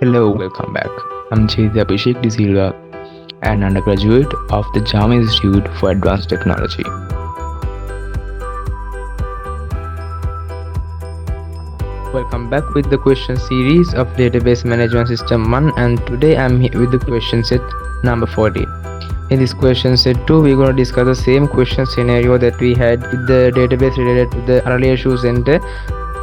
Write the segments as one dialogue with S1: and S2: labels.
S1: Hello, welcome back. I'm Abhishek De Silva, an undergraduate of the Jama Institute for Advanced Technology. Welcome back with the question series of Database Management System 1, and today I'm here with the question set number 40. In this question set 2, we're going to discuss the same question scenario that we had with the database related to the Relational Center.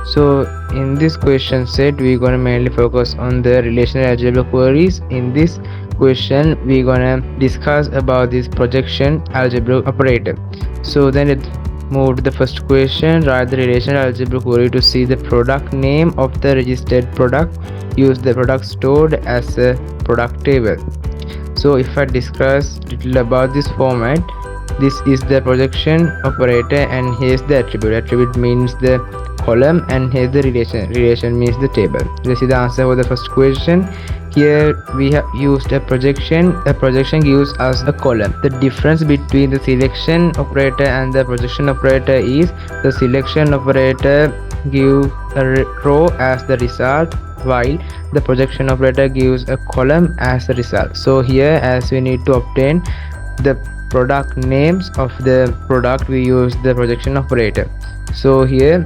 S1: So in this question set, we're going to mainly focus on the relational algebra queries. In this question, we're going to discuss about this projection algebra operator. So then let's move to the first question. Write the relational algebra query to see the product name of the registered product. Use the product stored as a product table. So if I discuss little about this format, this is the projection operator, and here's the attribute means the column, and here's the relation means the table. This is the answer for the first question. Here we have used a projection gives us a column. The difference between the selection operator and the projection operator is the selection operator gives a row as the result, while the projection operator gives a column as the result. So here, as we need to obtain the product names of the product, we use the projection operator. So here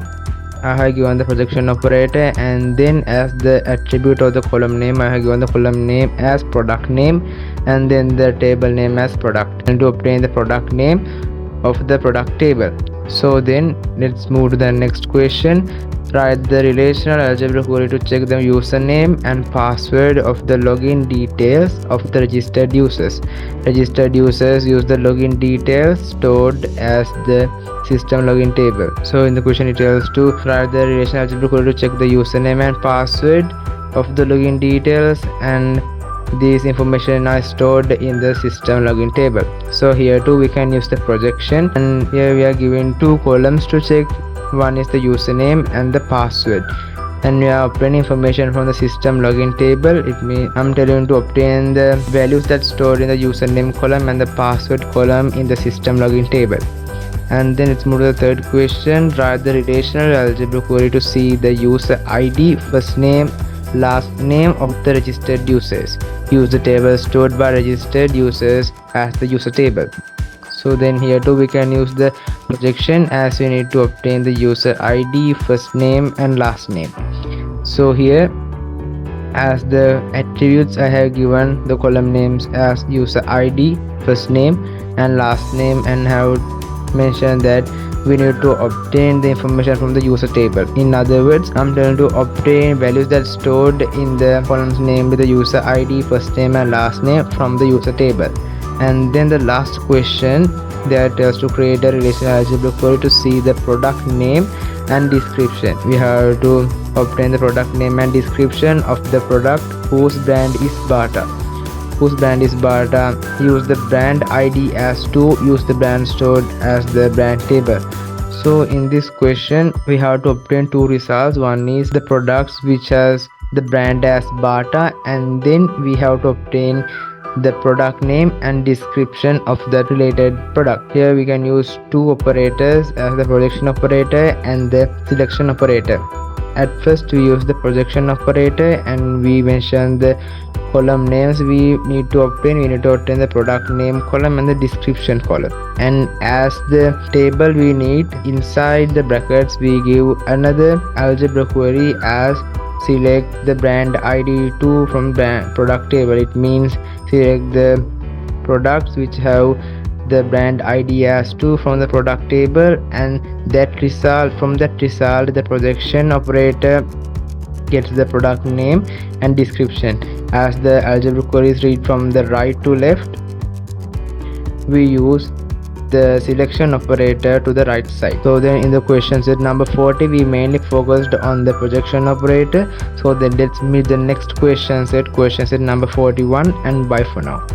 S1: I have given the projection operator, and then as the attribute of the column name, I have given the column name as product name, and then the table name as product, and to obtain the product name of the product table. So then let's move to the next question. Write the relational algebra query to check the username and password of the login details of the registered users. Registered users use the login details stored as the system login table. So in the question it tells to write the relational algebra query to check the username and password of the login details, and these information are stored in the system login table. So here too we can use the projection, and here we are given two columns to check. One is the username and the password, and we are obtaining information from the system login table. It means I'm telling you to obtain the values that stored in the username column and the password column in the system login table. And then let's move to the third question. Write the relational algebra query to see the user ID, first name, last name of the registered users. Use the table stored by registered users as the user table. So then here too we can use the projection, as we need to obtain the user ID, first name and last name. So here as the attributes, I have given the column names as user ID, first name and last name, and have mentioned that we need to obtain the information from the user table. In other words, I'm going to obtain values that stored in the columns named with the user ID, first name and last name from the user table. And then the last question that tells to create a relational algebra query to see the product name and description. We have to obtain the product name and description of the product whose brand is Bata. Use the brand ID as to use the brand stored as the brand table. So in this question we have to obtain two results. One is the products which has the brand as Bata, and then we have to obtain the product name and description of the related product. Here we can use two operators as the projection operator and the selection operator. At first we use the projection operator, and we mention the column names we need to obtain. We need to obtain the product name column and the description column, and as the table we need, inside the brackets we give another algebra query as select the brand ID 2 from product table. It means select the products which have the brand ID as 2 from the product table, and from that result the projection operator gets the product name and description. As the algebra queries read from the right to left, we use the selection operator to the right side. So then in the question set number 40 we mainly focused on the projection operator. So then let's meet the next question set number 41, and bye for now.